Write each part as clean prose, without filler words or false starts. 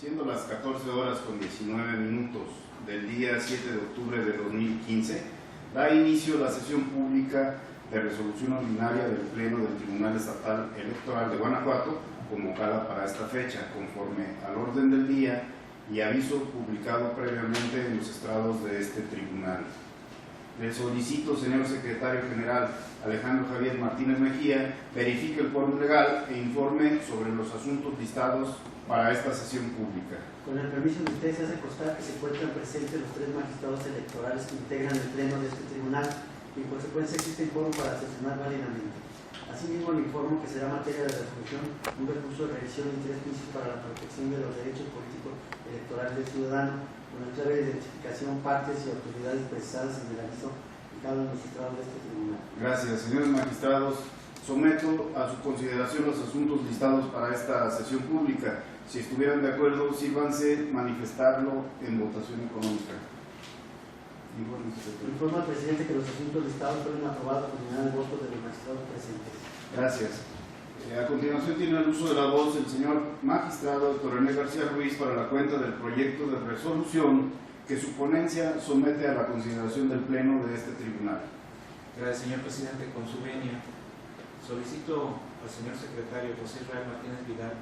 Siendo las 14 horas con 19 minutos del día 7 de octubre de 2015, da inicio la sesión pública de resolución ordinaria del Pleno del Tribunal Estatal Electoral de Guanajuato, convocada para esta fecha, conforme al orden del día y aviso publicado previamente en los estrados de este tribunal. Le solicito, señor Secretario General Alejandro Javier Martínez Mejía, verifique el quórum legal e informe sobre los asuntos listados para esta sesión pública. Con el permiso de ustedes, se hace constar que se encuentran presentes los 3 magistrados electorales que integran el pleno de este tribunal y en consecuencia existe quórum para sesionar válidamente. Asimismo, le informo que será materia de resolución un recurso de revisión de interés principal para la protección de los derechos políticos electorales del ciudadano, con la clave de identificación, partes y autoridades precisadas en el aviso fijado en los estrados de este tribunal. Gracias, señores magistrados. Someto a su consideración los asuntos listados para esta sesión pública. Si estuvieran de acuerdo, sírvanse manifestarlo en votación económica. Informa al presidente que los asuntos listados fueron aprobados con unanimidad de votos de los magistrados presentes. Gracias. A continuación tiene el uso de la voz el señor magistrado Héctor René García Ruiz para la cuenta del proyecto de resolución que su ponencia somete a la consideración del Pleno de este tribunal. Gracias, señor presidente. Con su venia, solicito al señor secretario José Israel Martínez Vidal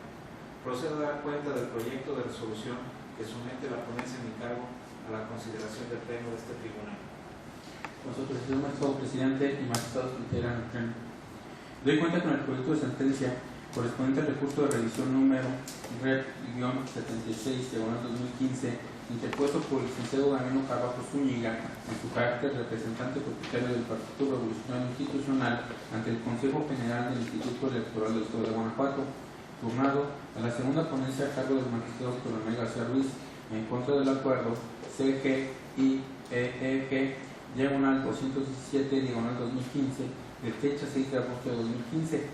proceda a dar cuenta del proyecto de resolución que somete la ponencia en mi cargo a la consideración del Pleno de este tribunal. Nosotros, señor magistrado presidente y magistrados que integran el Pleno, doy cuenta con el proyecto de sentencia correspondiente al recurso de revisión número Red-76/2015 interpuesto por el licenciado Damiano Carvajal Zúñiga en su carácter representante propietario del Partido Revolucionario Institucional ante el Consejo General del Instituto Electoral del Estado de Guanajuato, turnado a la segunda ponencia a cargo del magistrado Héctor René García Ruiz en contra del acuerdo CGIEG-217/2015 de fecha 6 de agosto de 2015,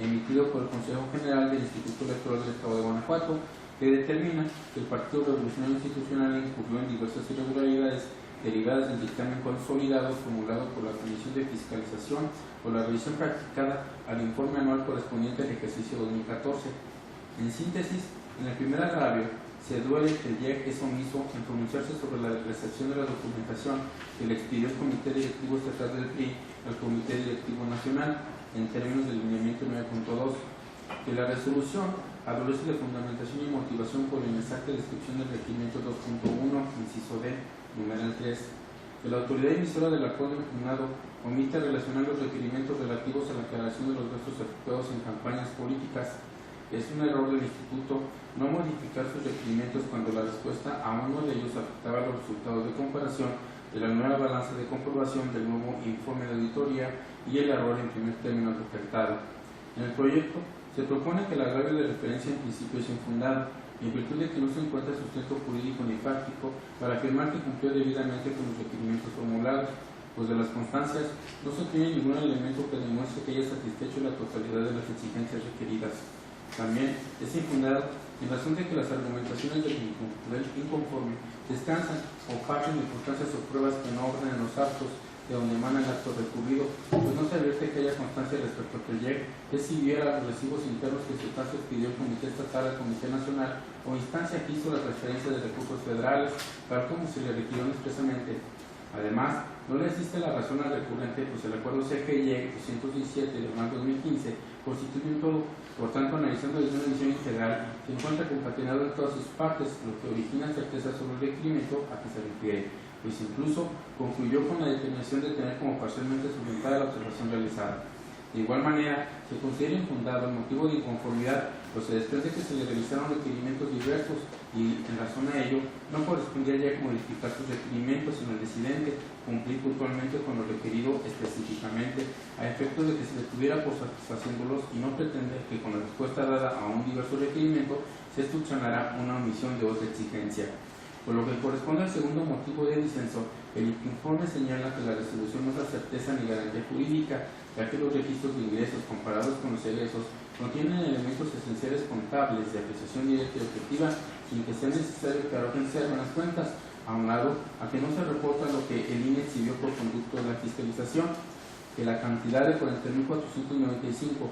emitido por el Consejo General del Instituto Electoral del Estado de Guanajuato, que determina que el Partido Revolucionario Institucional incurrió en diversas irregularidades derivadas del dictamen consolidado formulado por la Comisión de Fiscalización por la revisión practicada al informe anual correspondiente al ejercicio 2014. En síntesis, en el primer agravio, se duele que el IEG es omiso en pronunciarse sobre la recepción de la documentación que le expidió el Comité Directivo Estatal del PRI al Comité Directivo Nacional en términos del lineamiento 9.2, que la resolución adolece de fundamentación y motivación por la inexacta descripción del requerimiento 2.1, inciso D, numeral 3, que la autoridad emisora del acuerdo impugnado omite relacionar los requerimientos relativos a la aclaración de los gastos efectuados en campañas políticas. Es un error del Instituto no modificar sus requerimientos cuando la respuesta a uno de ellos afectaba los resultados de comparación de la nueva balanza de comprobación del nuevo informe de auditoría y el error en primer término detectado. En el proyecto se propone que el agravio de referencia en principio es infundado, en virtud de que no se encuentra sustento jurídico ni práctico para afirmar que cumplió debidamente con los requerimientos formulados, pues de las constancias no se tiene ningún elemento que demuestre que haya satisfecho la totalidad de las exigencias requeridas. También es infundado en razón de que las argumentaciones del inconforme descansan o parten de circunstancias o pruebas que no ordenen los actos de donde emana el acto recurrido, pues no se advierte que haya constancia respecto a que el IEG recibiera los recibos internos que su caso expidió el Comité Estatal al Comité Nacional o instancia que hizo la transferencia de recursos federales, tal como se le requirió expresamente. Además, no le existe la razón al recurrente, pues el acuerdo CGIEG 217 de marzo 2015 constituye un todo. Por tanto, analizando desde una visión integral, se encuentra concatenado en todas sus partes, lo que origina certeza sobre el requerimiento a que se refiere, pues incluso concluyó con la determinación de tener como parcialmente solventada la observación realizada. De igual manera, se considera infundado el motivo de inconformidad, pues se desprende que se le realizaron requerimientos diversos y, en razón a ello, no correspondía ya modificar sus requerimientos, sino el decidente cumplir puntualmente con lo requerido específicamente, a efecto de que se le tuviera por satisfaciéndolos y no pretender que con la respuesta dada a un diverso requerimiento se subsanara una omisión de otra exigencia. Por lo que corresponde al segundo motivo de disenso, el informe señala que la resolución no da certeza ni garantía jurídica, ya que los registros de ingresos comparados con los egresos contienen elementos esenciales contables de apreciación directa y objetiva sin que sea necesario que arrojen cero en las cuentas, aunado a que no se reporta lo que el INE exhibió por conducto de la fiscalización, que la cantidad de 40.495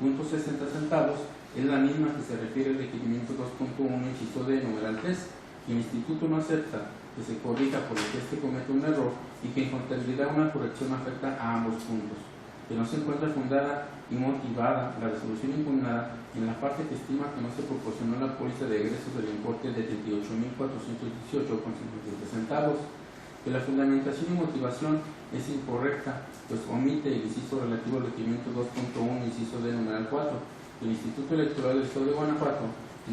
centavos es la misma que se refiere al requerimiento 2.1, inciso D, numeral 3, que el Instituto no acepta que se corrija por lo que este comete un error y que en contabilidad una corrección afecta a ambos puntos, que no se encuentra fundada y motivada la resolución impugnada en la parte que estima que no se proporcionó la póliza de egresos del importe de 38.418,53 centavos, que la fundamentación y motivación es incorrecta, pues omite el inciso relativo al requerimiento 2.1, inciso D, numeral 4, que el Instituto Electoral del Estado de Guanajuato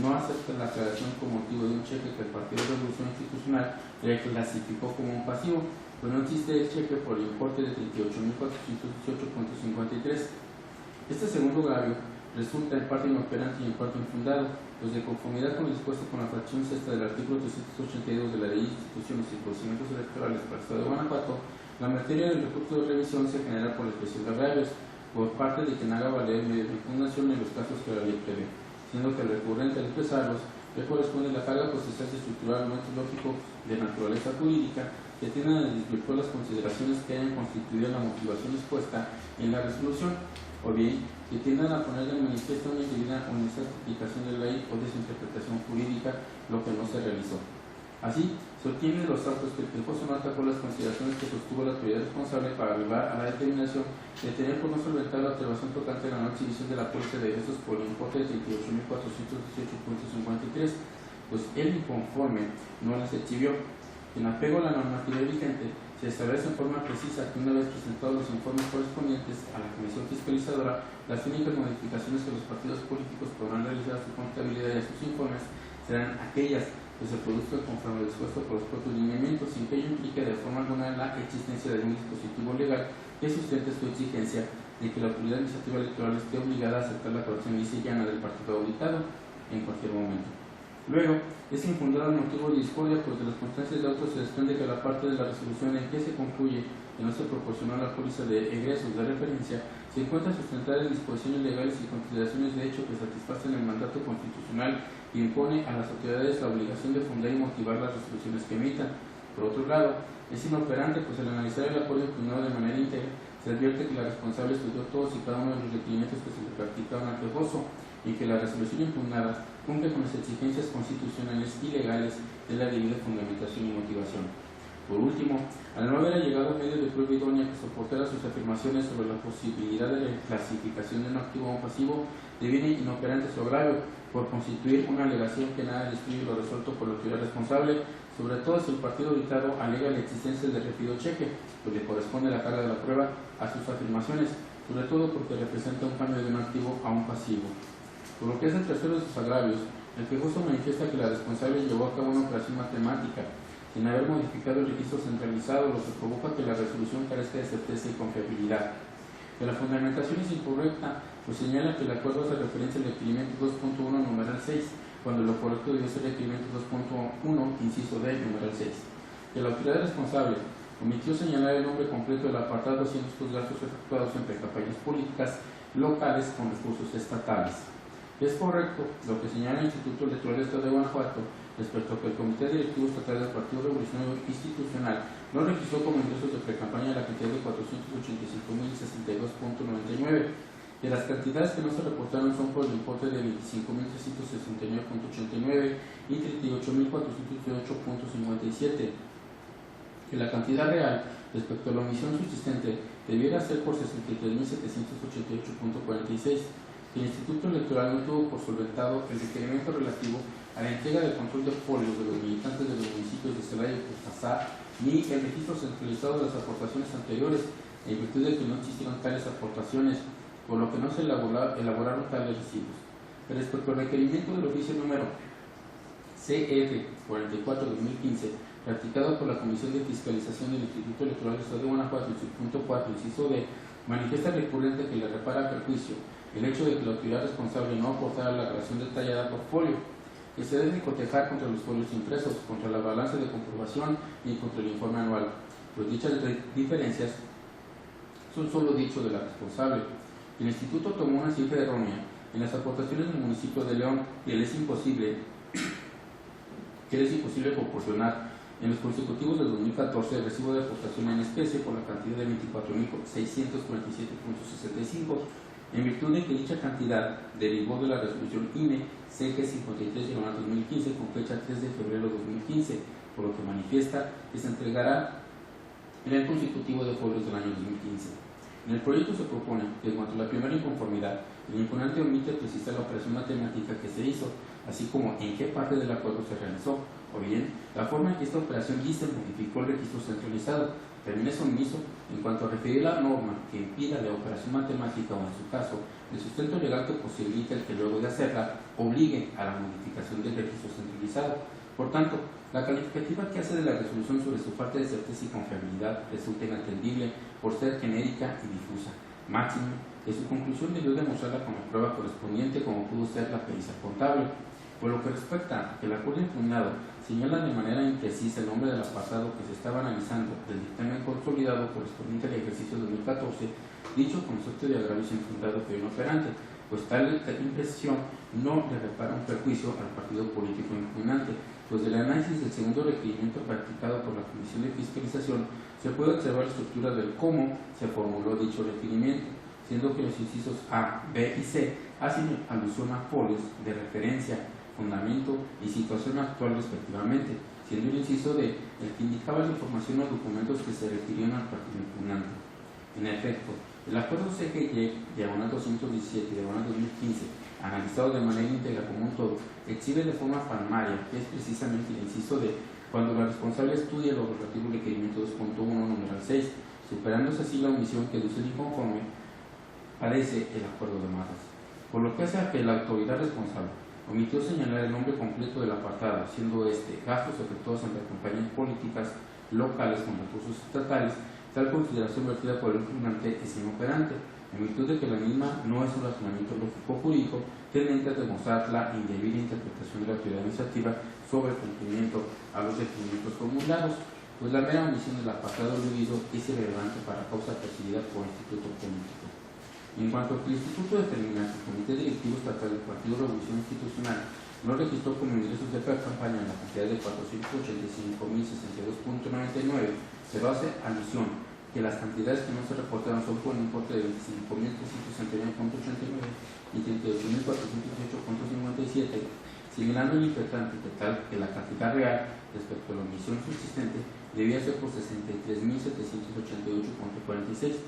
no acepta la aclaración con motivo de un cheque que el Partido de Revolución Institucional le clasificó como un pasivo, pues no existe el cheque por el importe de 38.418,53. Este segundo agravio resulta en parte inoperante y en parte infundado, pues de conformidad con lo dispuesto con la fracción sexta del artículo 382 de la Ley de Instituciones y Procedimientos Electorales para el Estado de Guanajuato, la materia del recurso de revisión se genera por la expresión de agravios por parte de quien haga valer medio de impugnación en los casos que la ley prevé, siendo que el recurrente al expresarlos le corresponde la carga procesal y estructural metodológico de naturaleza jurídica que tienen a desvirtuar las consideraciones que hayan constituido la motivación expuesta en la resolución, o bien que tiendan a poner de manifiesto una indebida o inexacta aplicación de la ley o de su interpretación jurídica, lo que no se realizó. Así, se obtiene de los autos que el quejoso no atacó las consideraciones que sostuvo la autoridad responsable para arribar a la determinación de tener por no solventar la observación tocante a la no exhibición de la póliza de egresos por el importe de 38.418,53, pues el inconforme no las exhibió. En apego a la normatividad vigente, se establece en forma precisa que una vez presentados los informes correspondientes a la Comisión Fiscalizadora, las únicas modificaciones que los partidos políticos podrán realizar a su contabilidad y a sus informes serán aquellas que se produzcan conforme lo dispuesto por los propios lineamientos, sin que ello implique de forma alguna la existencia de un dispositivo legal que sustente su exigencia de que la autoridad administrativa electoral esté obligada a aceptar la corrección lisa y llana del partido auditado en cualquier momento. Luego, es infundado el motivo de discordia, pues de las constancias de autos se desprende que la parte de la resolución en que se concluye que no se proporcionó la póliza de egresos de referencia se encuentra sustentada en disposiciones legales y consideraciones de hecho que satisfacen el mandato constitucional y impone a las autoridades la obligación de fundar y motivar las resoluciones que emitan. Por otro lado, es inoperante, pues al analizar el acuerdo impugnado de manera íntegra, se advierte que la responsable estudió todos y cada uno de los requerimientos que se le practicaban al quejoso y que la resolución impugnada cumple con las exigencias constitucionales y legales de la debida fundamentación y motivación. Por último, al no haber llegado a medio de prueba idónea que soportara sus afirmaciones sobre la posibilidad de la clasificación de un activo a un pasivo, deviene inoperante su agravio por constituir una alegación que nada destruye lo resuelto por la autoridad responsable, sobre todo si el partido auditado alega la existencia del referido cheque, pues le corresponde la carga de la prueba a sus afirmaciones, sobre todo porque representa un cambio de un activo a un pasivo. Por lo que es el tercero de sus agravios, el quejoso manifiesta que la responsable llevó a cabo una operación matemática sin haber modificado el registro centralizado, lo que provoca que la resolución carezca de certeza y confiabilidad. Que la fundamentación es incorrecta, pues señala que el acuerdo hace referencia al requerimiento 2.1 numeral 6, cuando lo correcto debe ser requerimiento 2.1 inciso D numeral 6. Que la autoridad responsable omitió señalar el nombre completo del apartado haciendo estos gastos efectuados entre campañas políticas locales con recursos estatales. Es correcto lo que señala el Instituto Electoral del Estado de Guanajuato respecto a que el Comité Directivo Estatal del Partido Revolucionario Institucional no registró como ingresos de pre-campaña la cantidad de 485.062.99, que las cantidades que no se reportaron son por el importe de 25.369.89 y 38.418.57, que la cantidad real respecto a la omisión subsistente debiera ser por 63.788.46, que el Instituto Electoral no tuvo por solventado el requerimiento relativo a la entrega del control de folios de los militantes de los municipios de Celaya y Cortázar, ni el registro centralizado de las aportaciones anteriores, en virtud de que no existieron tales aportaciones, por lo que no se elaboraron tales recibos. Respecto al requerimiento del oficio número CF 44-2015, practicado por la Comisión de Fiscalización del Instituto Electoral del Estado de Guanajuato, en su punto 4, inciso D, manifiesta el recurrente que le repara perjuicio el hecho de que la autoridad responsable no aportara la relación detallada por folio, que se debe cotejar contra los folios impresos, contra la balanza de comprobación y contra el informe anual, pues dichas diferencias son solo dicho de la responsable. El Instituto tomó una cifra errónea en las aportaciones del municipio de León que le es imposible proporcionar en los consecutivos del 2014 el recibo de aportación en especie por la cantidad de 24.647.65, en virtud de que dicha cantidad derivó de la resolución INE CG 53/2015 con fecha 3 de febrero de 2015, por lo que manifiesta que se entregará en el constitutivo de folios del año 2015. En el proyecto se propone que en cuanto a la primera inconformidad, el impugnante omite precisar la operación matemática que se hizo, así como en qué parte del acuerdo se realizó, o bien la forma en que esta operación dice modificó el registro centralizado. También es omiso en cuanto a referir la norma que impida la operación matemática o, en su caso, el sustento legal que posibilita el que luego de hacerla obligue a la modificación del registro centralizado. Por tanto, la calificativa que hace de la resolución sobre su parte de certeza y confiabilidad resulta inatendible por ser genérica y difusa. Máximo, que su conclusión debió demostrarla con la prueba correspondiente como pudo ser la pericia contable. Por lo que respecta a que el acuerdo impugnado señala de manera imprecisa el nombre del apartado que se estaba analizando del dictamen consolidado correspondiente al ejercicio 2014, dicho concepto de agravio es infundado pero inoperante, pues tal imprecisión no le repara un perjuicio al partido político impugnante, pues del análisis del segundo requerimiento practicado por la Comisión de Fiscalización se puede observar la estructura del cómo se formuló dicho requerimiento, siendo que los incisos A, B y C hacen alusión a folios de referencia, fundamento y situación actual respectivamente, siendo el inciso D el que indicaba la información o documentos que se refirieron al partido impugnante. En efecto, el acuerdo CGY, diagonal 217, diagonal 2015, analizado de manera íntegra como un todo, exhibe de forma palmaria, que es precisamente el inciso D, cuando la responsable estudia lo relativo al requerimiento 2.1, numeral 6, superándose así la omisión que de usted inconforme parece el acuerdo de masas. Por lo que hace a que la autoridad responsable omitió señalar el nombre completo del apartado, siendo este gastos efectuados ante campañas políticas locales con recursos estatales, tal consideración vertida por el impugnante es inoperante, en virtud de que la misma no es un razonamiento lógico-jurídico tendente a demostrar la indebida interpretación de la autoridad administrativa sobre el cumplimiento a los requerimientos formulados, pues la mera omisión del apartado aludido es irrelevante para causa percibida por el instituto político. En cuanto a que el instituto determina que el Comité Directivo Estatal del Partido Revolución Institucional no registró como ingresos de pre-campaña en la cantidad de 485.062.99, se hace alusión que las cantidades que no se reportaron son por un importe de 25.369.89 y 38.418.57, señalando el interpretante que tal que la cantidad real respecto a la omisión subsistente debía ser por 63.788.46.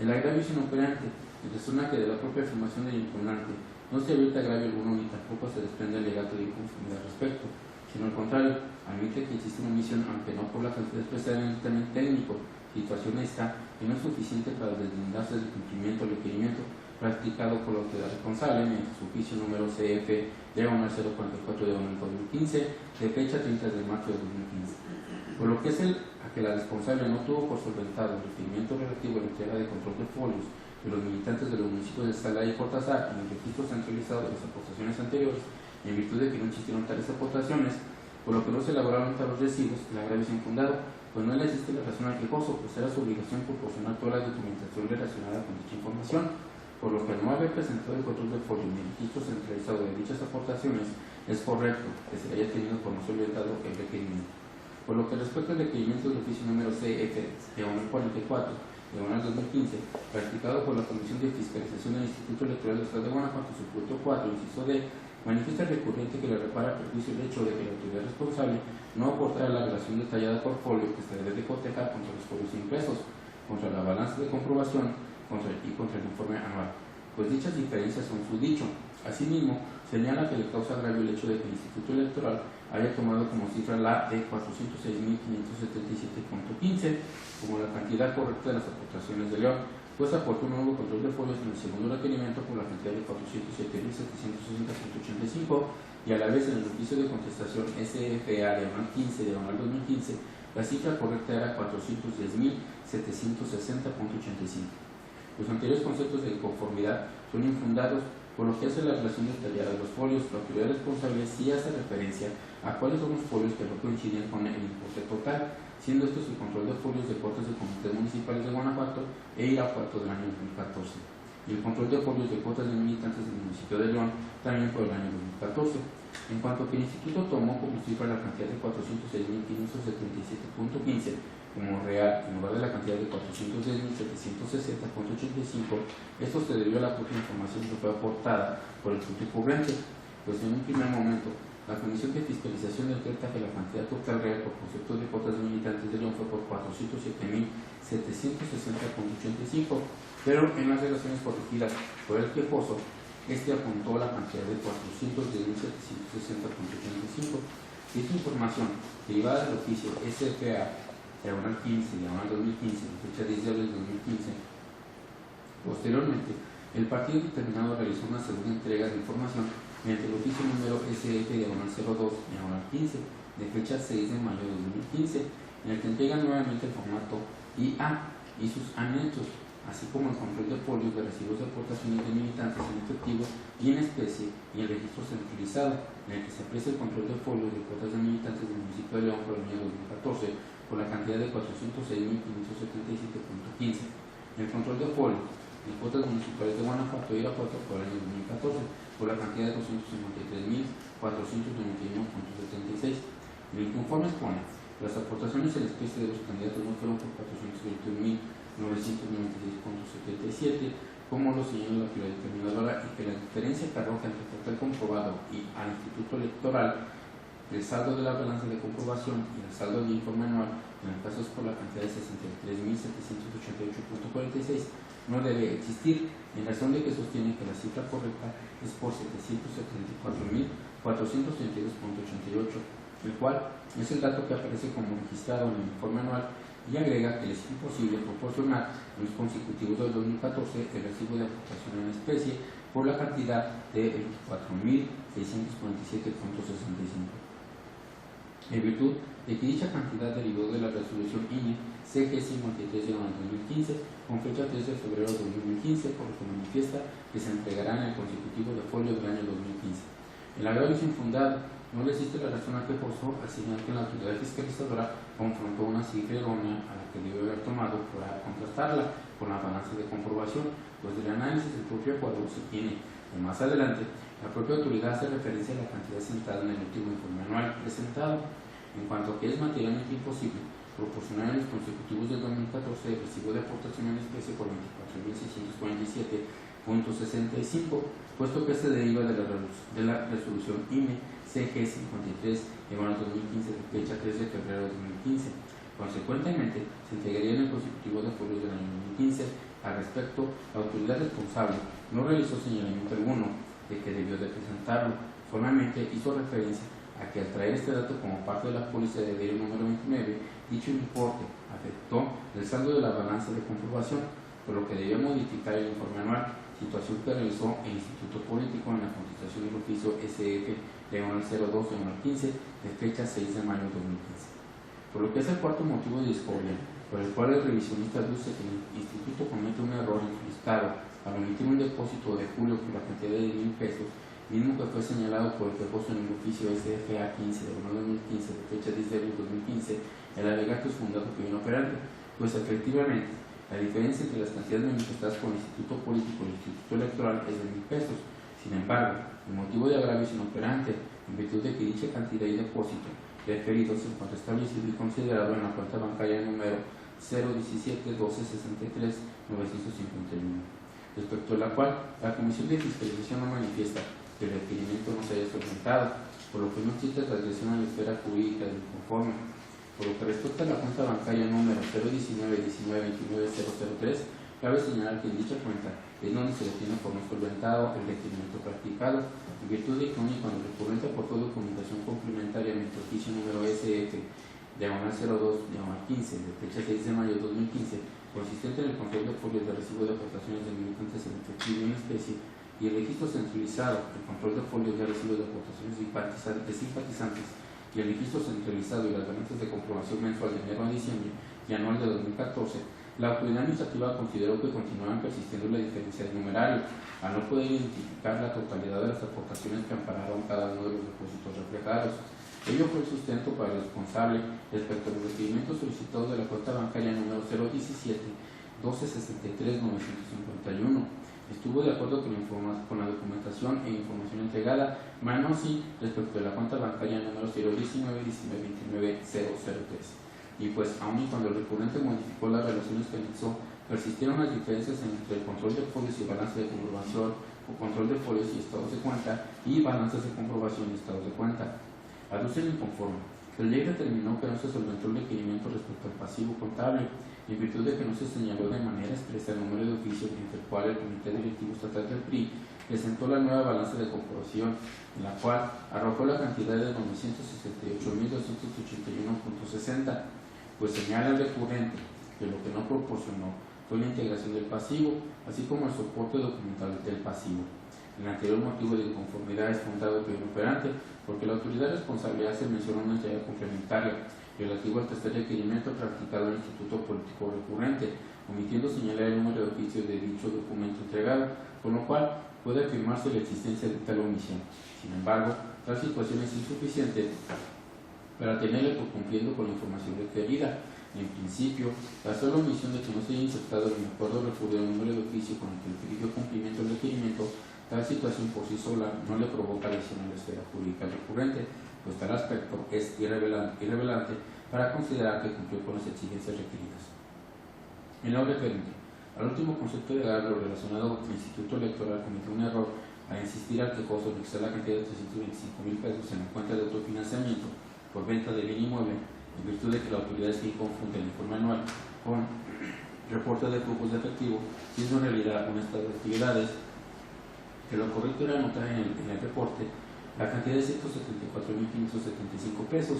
El agravio es inoperante, y resulta que de la propia afirmación del impugnante no se habilita agravio alguno ni tampoco se desprende alegato de inconformidad al respecto, sino al contrario, admite que existe una omisión, aunque no por la cantidad expresada en el dictamen técnico, situación esta que no es suficiente para deslindarse del cumplimiento del requerimiento practicado por la autoridad responsable mediante su juicio número CF diagonal 044 diagonal 2015 de fecha 30 de marzo de 2015. Por lo que es a que la responsable no tuvo por solventado el requerimiento relativo a la entrega de control de folios de los militantes de los municipios de Celaya y Cortázar en el registro centralizado de las aportaciones anteriores, en virtud de que no existieron tales aportaciones, por lo que no se elaboraron tales recibos, el agravio es infundado, pues no le existe la razón al quejoso, pues era su obligación proporcionar toda la documentación relacionada con dicha información, por lo que al no haber presentado el control de folio ni el registro centralizado de dichas aportaciones, es correcto que se haya tenido por no solventado el requerimiento. Por lo que respecta al requerimiento del oficio número CF, diagonal 44, diagonal 2015, practicado por la Comisión de Fiscalización del Instituto Electoral del Estado de Guanajuato, su punto 4, inciso D, manifiesta el recurrente que le repara perjuicio el hecho de que la autoridad responsable no aportará la relación detallada por folio que se debe de cotejar contra los folios impresos, contra la balanza de comprobación contra el informe anual, pues dichas diferencias son su dicho. Asimismo, señala que le causa agravio el hecho de que el Instituto Electoral haya tomado como cifra la de 406.577.15 como la cantidad correcta de las aportaciones de León, pues aportó un nuevo control de folios en el segundo requerimiento por la cantidad de 407.760.85 y a la vez en el oficio de contestación SFA diagonal 15 diagonal 2015 la cifra correcta era 410.760.85. Los anteriores conceptos de conformidad son infundados, por lo que hace la relación detallada de los folios. La autoridad responsable sí hace referencia a cuáles son los folios que no coinciden con el importe total, siendo estos el control de folios de cortes de comités municipales de Guanajuato e Irapuato del año 2014, y el control de folios de cuotas de militantes del municipio de León también por el año 2014. En cuanto que el instituto tomó como cifra la cantidad de 406.577.15 como real en lugar de la cantidad de 410.760.85, esto se debió a la propia información que fue aportada por el punto cobrante, pues en un primer momento la Comisión de Fiscalización decreta que la cantidad total real por concepto de cuotas de militantes de León fue por 407.760.85, pero en las relaciones corregidas por el quejoso, este apuntó la cantidad de 410.760.85. Esta información derivada del oficio SFA diagonal 15, diagonal 2015, de fecha 10 de abril de 2015. Posteriormente, el partido determinado realizó una segunda entrega de información mediante el oficio número SF diagonal 02, diagonal 15, de fecha 6 de mayo de 2015, en el que entrega nuevamente el formato IA y sus anexos, así como el control de folios de recibos de aportaciones de militantes en efectivo y en especie y el registro centralizado, en el que se aprecia el control de folios de cuotas de militantes del municipio de León por el año 2014 por la cantidad de 406.577.15. El control de folios de cuotas municipales de Guanajuato y Irapuato por el año 2014 por la cantidad de 253.491.76. El inconforme expone que las aportaciones en especie de los candidatos no fueron por 421.996.77, como lo señala la autoridad determinadora, y que la diferencia que arroja entre el total comprobado y al Instituto Electoral el saldo de la balanza de comprobación y el saldo del informe anual, en el caso es por la cantidad de 63.788.46, no debe existir, en razón de que sostiene que la cifra correcta es por 774.432.88, el cual es el dato que aparece como registrado en el informe anual, y agrega que les es imposible proporcionar en los consecutivos del 2014 el recibo de aportación en especie por la cantidad de 24.647.65. En virtud de que dicha cantidad derivó de la resolución INE CG 53/2015 con fecha 3 de febrero de 2015, por lo que manifiesta que se entregará en el consecutivo de folio del año 2015. El agravio es infundado, no le existe la razón a que forzó al señalar que la autoridad fiscalizadora confrontó una cifra errónea a la que debe haber tomado para contrastarla con la balanza de comprobación, pues del análisis del propio cuadro se tiene que más adelante la propia autoridad hace referencia a la cantidad sentada en el último informe anual presentado, en cuanto a que es materialmente imposible proporcionar en los consecutivos del 2014 el recibo de aportación en especie por 24.647.65, puesto que se deriva de la resolución INE CG 53/2015 de fecha 3 de febrero de 2015. Consecuentemente, se entregaría en el consecutivo de folios del año 2015. Al respecto, la autoridad responsable no realizó señalamiento alguno de que debió de presentarlo, solamente hizo referencia a que al traer este dato como parte de la póliza de deber número 29, dicho importe afectó el saldo de la balanza de comprobación, por lo que debió modificar el informe anual, situación que realizó el Instituto Político en la contestación del oficio SF-02-15 de fecha 6 de mayo de 2015. Por lo que es el cuarto motivo de discordia, por el cual el revisionista aduce que el Instituto comete un error en su listado al omitir un depósito de julio por la cantidad de 1,000 pesos, mismo que fue señalado por el quejoso en el oficio SFA 15 de 2015 de fecha 10 de abril de 2015, el alegato es fundado por inoperante, pues efectivamente la diferencia entre las cantidades manifestadas por el Instituto Político y el Instituto Electoral es de 1,000 pesos. Sin embargo, el motivo de agravio es inoperante, en virtud de que dicha cantidad y depósito referidos se encuentra establecido y considerado en la cuenta bancaria número 017-1263-951, respecto a la cual la Comisión de Fiscalización no manifiesta que el requerimiento no se haya solventado, por lo que no existe transgresión a la esfera jurídica del conforme. Por lo que respecta a la cuenta bancaria número 019-19-29-003, cabe señalar que en dicha cuenta es donde se detiene por no solventado el requerimiento practicado, en virtud de que único cuando el recurrente aportó documentación complementaria mediante oficio número SF-02-15 de fecha 6 de mayo de 2015, consistente en el control de folios de recibo de aportaciones de militantes en efectivo y en especie, y el registro centralizado, el control de folios de recibo de aportaciones de simpatizantes, y el registro centralizado y las balanzas de comprobación mensual de enero a diciembre y anual de 2014, la autoridad administrativa consideró que continuaban persistiendo la diferencia de numerario, al no poder identificar la totalidad de las aportaciones que ampararon cada uno de los depósitos reflejados. Ello fue el sustento para el responsable respecto a los requerimientos solicitados de la cuenta bancaria número 017-1263-951. Estuvo de acuerdo con la documentación e información entregada, mas no así respecto de la cuenta bancaria número 019-1929-003. y pues aun y cuando el recurrente modificó las relaciones que anexó, persistieron las diferencias entre el control de folios y balance de comprobación, o control de folios y estados de cuenta, y balanzas de comprobación y estados de cuenta. Aduce el inconforme. El ley determinó que no se solventó el requerimiento respecto al pasivo contable, en virtud de que no se señaló de manera expresa el número de oficio mediante el cual el Comité Directivo Estatal del PRI presentó la nueva balanza de comprobación, en la cual arrojó la cantidad de 968.281.60, pues señala el recurrente que lo que no proporcionó fue la integración del pasivo, así como el soporte documental del pasivo. El anterior motivo de inconformidad es fundado pero inoperante, porque la autoridad responsable hace mención a una entidad complementaria relativo al tercer requerimiento practicado al Instituto Político Recurrente, omitiendo señalar el número de oficio de dicho documento entregado, con lo cual puede afirmarse la existencia de tal omisión. Sin embargo, tal situación es insuficiente para tenerle por cumpliendo con la información requerida. En principio, la sola omisión de que no se haya insertado en el acuerdo referido al número de oficio con el que exigió cumplimiento del requerimiento, tal situación por sí sola no le provoca lesión en la esfera jurídica recurrente, pues tal aspecto es irrelevante para considerar que cumplió con las exigencias requeridas. En lo referente al último concepto de lo relacionado con el Instituto Electoral, cometió un error al insistir al quejoso en fixar la cantidad de 325.000 pesos en la cuenta de autofinanciamiento por venta de bien inmueble, en virtud de que la autoridad es quien confunde el informe anual con reporte de flujos de efectivo, siendo en realidad un estado de actividades, que lo correcto era anotar en el reporte la cantidad de 174.575 pesos,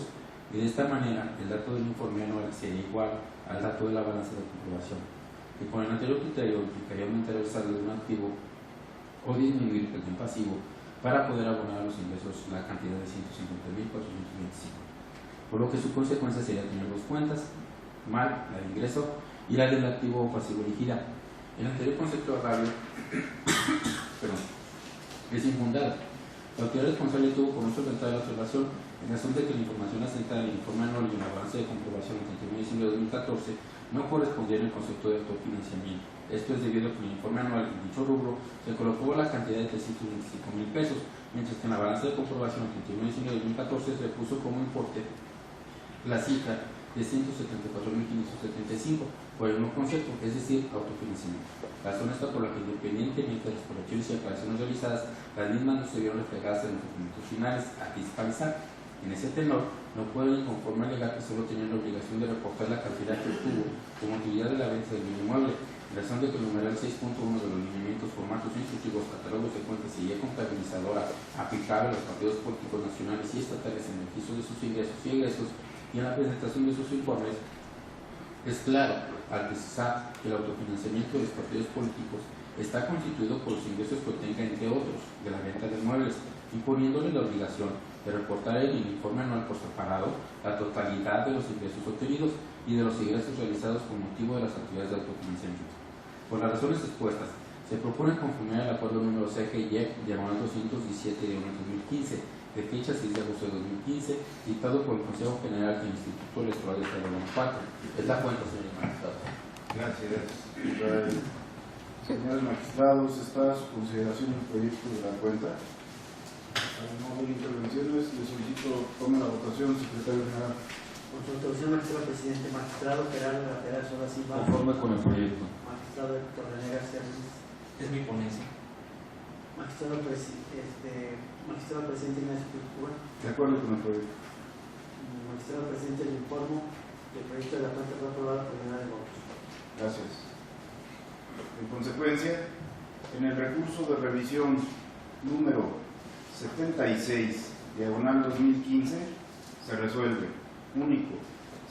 y de esta manera el dato del informe anual sería igual al dato de la balanza de comprobación, que con el anterior criterio implicaría aumentar el saldo de un activo o disminuir el de un pasivo para poder abonar a los ingresos la cantidad de 150.425. Por lo que su consecuencia sería tener dos cuentas, mal la de ingreso y la del activo o pasivo líquida. El anterior concepto agravio es infundado. La autoridad responsable tuvo por no solventar la observación en razón de que la información asentada en el informe anual y en la balanza de comprobación del 31 de diciembre de 2014 no correspondía al concepto de autofinanciamiento. Esto es debido a que en el informe anual en dicho rubro se colocó la cantidad de 325.000 pesos, mientras que en la balanza de comprobación del 31 de diciembre de 2014 se puso como importe la cifra de 174.575 por el mismo concepto, es decir, autofinanciamiento. Razón esta por la que, independientemente de las correcciones y aclaraciones realizadas, las mismas no se vieron reflejadas en los documentos finales a fiscalizar. En ese tenor, no puede el inconforme alegar que solo tenía la obligación de reportar la cantidad que obtuvo como utilidad de la venta del bien inmueble, en razón de que el numeral 6.1 de los lineamientos, formatos instructivos, catálogos de cuentas y guía contabilizadora aplicable a los partidos políticos nacionales y estatales en el registro de sus ingresos y egresos y en la presentación de sus informes, es claro al precisar que el autofinanciamiento de los partidos políticos está constituido por los ingresos que obtenga, entre otros, de la venta de inmuebles, imponiéndole la obligación de reportar en el informe anual por separado la totalidad de los ingresos obtenidos y de los ingresos realizados con motivo de las actividades de autofinanciamiento. Por las razones expuestas, se propone conformar el acuerdo número CGY, diagonal 217 de 2015, de fecha 6 de agosto de 2015, dictado por el Consejo General del Instituto Electoral de Guanajuato. Es la cuenta, señores magistrados. Gracias, Israel. Señores magistrados, está a su consideración el proyecto de la cuenta. Al no haber intervenciones, le solicito tome la votación, secretario general. Por su autorización, magistrado presidente, magistrado Gerardo Lateral Sola Silva. Conforme con el proyecto. Magistrado Héctor René García Ruiz. Es mi ponencia. Magistrado presidente Ignacio Púrpura. De acuerdo con el proyecto. Magistrado presidente, le informo que el proyecto de la cuenta fue aprobado por unanimidad de votos. Gracias. En consecuencia, en el recurso de revisión número 76, diagonal 2015, se resuelve. Único.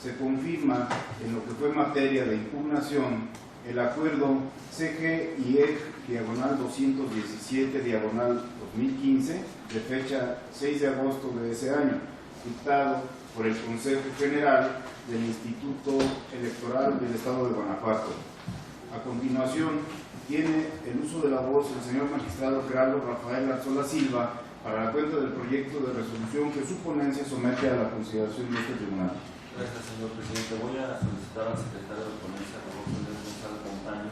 Se confirma en lo que fue materia de impugnación el acuerdo CG y EG, diagonal 217, diagonal 2015, de fecha 6 de agosto de ese año, dictado por el Consejo General del Instituto Electoral del Estado de Guanajuato. A continuación, tiene el uso de la voz el señor magistrado Gerardo Rafael Arzola Silva para la cuenta del proyecto de resolución que su ponencia somete a la consideración de este tribunal. Gracias, señor presidente. Voy a solicitar al secretario de ponencia, Raúl González Montaño,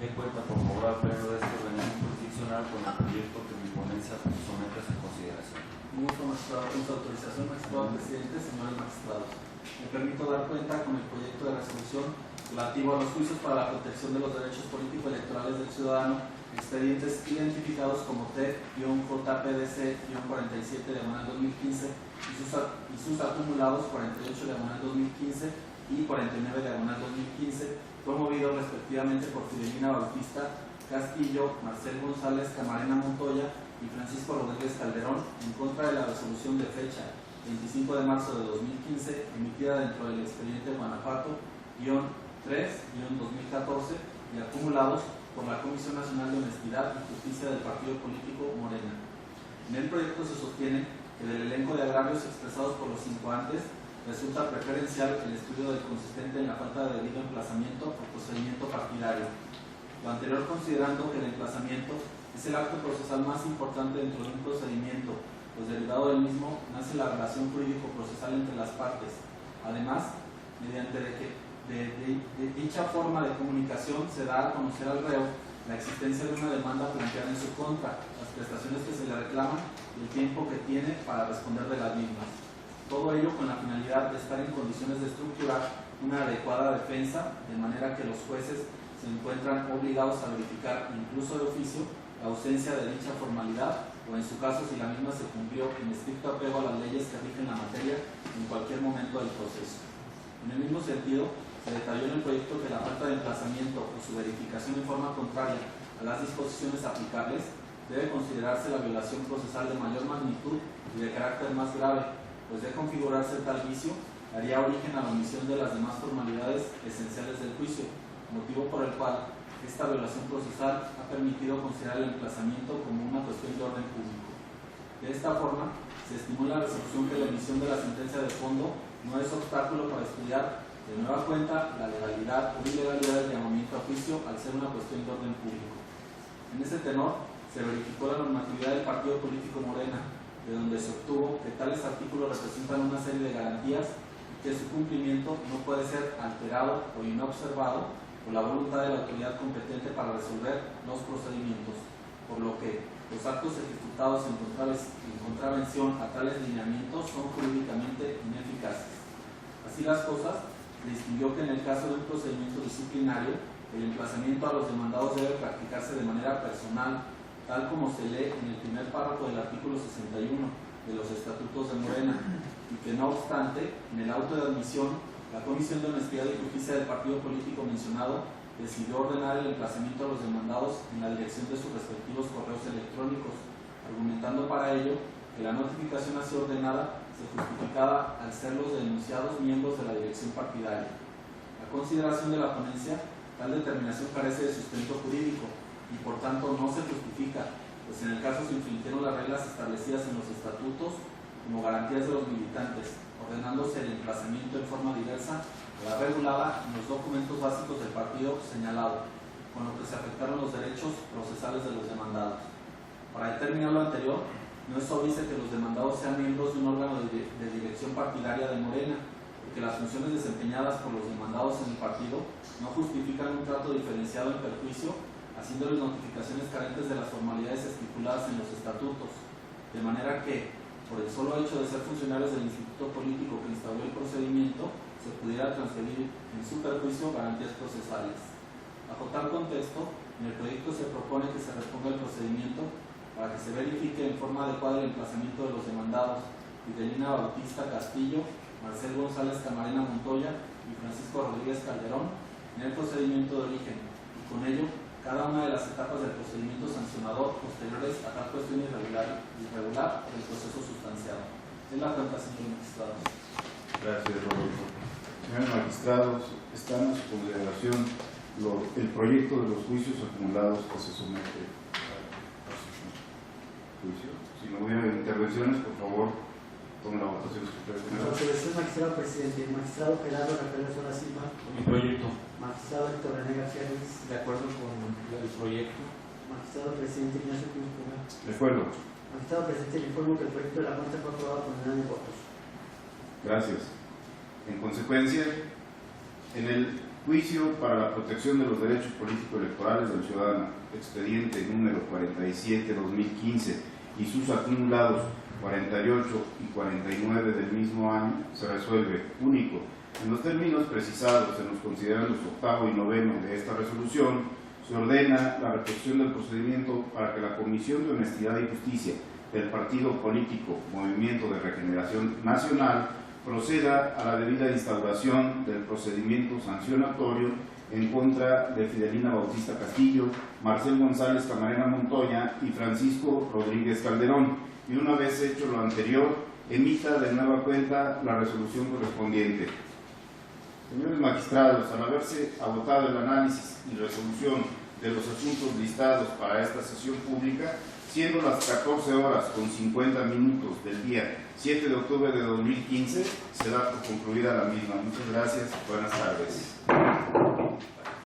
de cuenta por favor al pleno de este organismo jurisdiccional con el proyecto que mi ponencia somete a su consideración. Muy información. magistrado. Con su autorización, magistrado presidente, señores magistrados, me permito dar cuenta con el proyecto de resolución relativo a los juicios para la protección de los derechos político-electorales del ciudadano, expedientes identificados como TEF-JPDC-47/2015 y sus acumulados 48/2015 y 49/2015, promovidos respectivamente por Fidelina Bautista Castillo, Marcel González Camarena Montoya y Francisco Rodríguez Calderón, en contra de la resolución de fecha 25 de marzo de 2015, emitida dentro del expediente Guanajuato-3-2014 y acumulados por la Comisión Nacional de Honestidad y Justicia del Partido Político Morena. En el proyecto se sostiene que del elenco de agravios expresados por los cinco antes, resulta preferencial el estudio del consistente en la falta de debido emplazamiento o procedimiento partidario. Lo anterior considerando que el emplazamiento es el acto procesal más importante dentro de un procedimiento, pues derivado del mismo nace la relación jurídico-procesal entre las partes. Además, mediante de dicha forma de comunicación se da a conocer al reo la existencia de una demanda planteada en su contra, las prestaciones que se le reclaman y el tiempo que tiene para responder de las mismas. Todo ello con la finalidad de estar en condiciones de estructurar una adecuada defensa, de manera que los jueces se encuentran obligados a verificar, incluso de oficio, la ausencia de dicha formalidad o, en su caso, si la misma se cumplió en estricto apego a las leyes que rigen la materia en cualquier momento del proceso. En el mismo sentido, se detalló en el proyecto que la falta de emplazamiento o su verificación en forma contraria a las disposiciones aplicables debe considerarse la violación procesal de mayor magnitud y de carácter más grave, pues de configurarse tal vicio daría origen a la omisión de las demás formalidades esenciales del juicio, motivo por el cual esta violación procesal ha permitido considerar el emplazamiento como una cuestión de orden público. De esta forma, se estimó en la resolución que la emisión de la sentencia de fondo no es obstáculo para estudiar de nueva cuenta la legalidad o ilegalidad del llamamiento a juicio al ser una cuestión de orden público. En ese tenor, se verificó la normatividad del Partido Político Morena, de donde se obtuvo que tales artículos representan una serie de garantías y que su cumplimiento no puede ser alterado o inobservado por la voluntad de la autoridad competente para resolver los procedimientos, por lo que los actos ejecutados en contravención a tales lineamientos son jurídicamente ineficaces. Así las cosas, se distinguió que en el caso de un procedimiento disciplinario, el emplazamiento a los demandados debe practicarse de manera personal, tal como se lee en el primer párrafo del artículo 61 de los Estatutos de Morena, y que no obstante, en el auto de admisión, la Comisión de Honestidad y Justicia del Partido Político mencionado decidió ordenar el emplazamiento a los demandados en la dirección de sus respectivos correos electrónicos, argumentando para ello que la notificación así ordenada se justificaba al ser los denunciados miembros de la dirección partidaria. A consideración de la ponencia, tal determinación carece de sustento jurídico y por tanto no se justifica, pues en el caso se infringieron las reglas establecidas en los estatutos como garantías de los militantes, ordenándose el emplazamiento en forma diversa a la regulada en los documentos básicos del partido señalado, con lo que se afectaron los derechos procesales de los demandados. Para determinar lo anterior, no es óbice que los demandados sean miembros de un órgano de dirección partidaria de Morena, porque las funciones desempeñadas por los demandados en el partido no justifican un trato diferenciado en perjuicio, haciéndoles notificaciones carentes de las formalidades estipuladas en los estatutos, de manera que, por el solo hecho de ser funcionarios del instituto político que instauró el procedimiento, se pudiera transferir en su perjuicio garantías procesales. Bajo tal contexto, en el proyecto se propone que se reponga el procedimiento para que se verifique en forma adecuada el emplazamiento de los demandados Fidelina Bautista Castillo, Marcel González Camarena Montoya y Francisco Rodríguez Calderón en el procedimiento de origen, y con ello cada una de las etapas del procedimiento sancionador posteriores a tal cuestión irregular del proceso sustanciado. Es la cuenta, señor magistrado. Gracias, Rodolfo. Señores magistrados, está en su consideración el proyecto de los juicios acumulados que se somete a su juicio. Si no hubiera intervenciones, por favor, tomen la votación. Autorización, magistrado presidente. Magistrado Gerardo Rafael Sola Silva. Con mi proyecto. Magistrado Héctor René García Ruiz. De acuerdo con el proyecto. Magistrado presidente Ignacio Cruz Puga. De acuerdo. Magistrado presidente, le informo que el proyecto de la cuenta fue aprobado por unanimidad de votos. Gracias. En consecuencia, en el juicio para la protección de los derechos político-electorales del ciudadano, expediente número 47-2015 y sus acumulados 48 y 49 del mismo año, se resuelve, único, en los términos precisados en los considerandos octavo y noveno de esta resolución, se ordena la repetición del procedimiento para que la Comisión de Honestidad y Justicia del partido político Movimiento de Regeneración Nacional proceda a la debida instauración del procedimiento sancionatorio en contra de Fidelina Bautista Castillo, Marcel González Camarena Montoya y Francisco Rodríguez Calderón, y una vez hecho lo anterior, emita de nueva cuenta la resolución correspondiente. Señores magistrados, al haberse agotado el análisis y resolución de los asuntos listados para esta sesión pública, siendo las 14 horas con 50 minutos del día 7 de octubre de 2015, se da por concluida la misma. Muchas gracias, buenas tardes.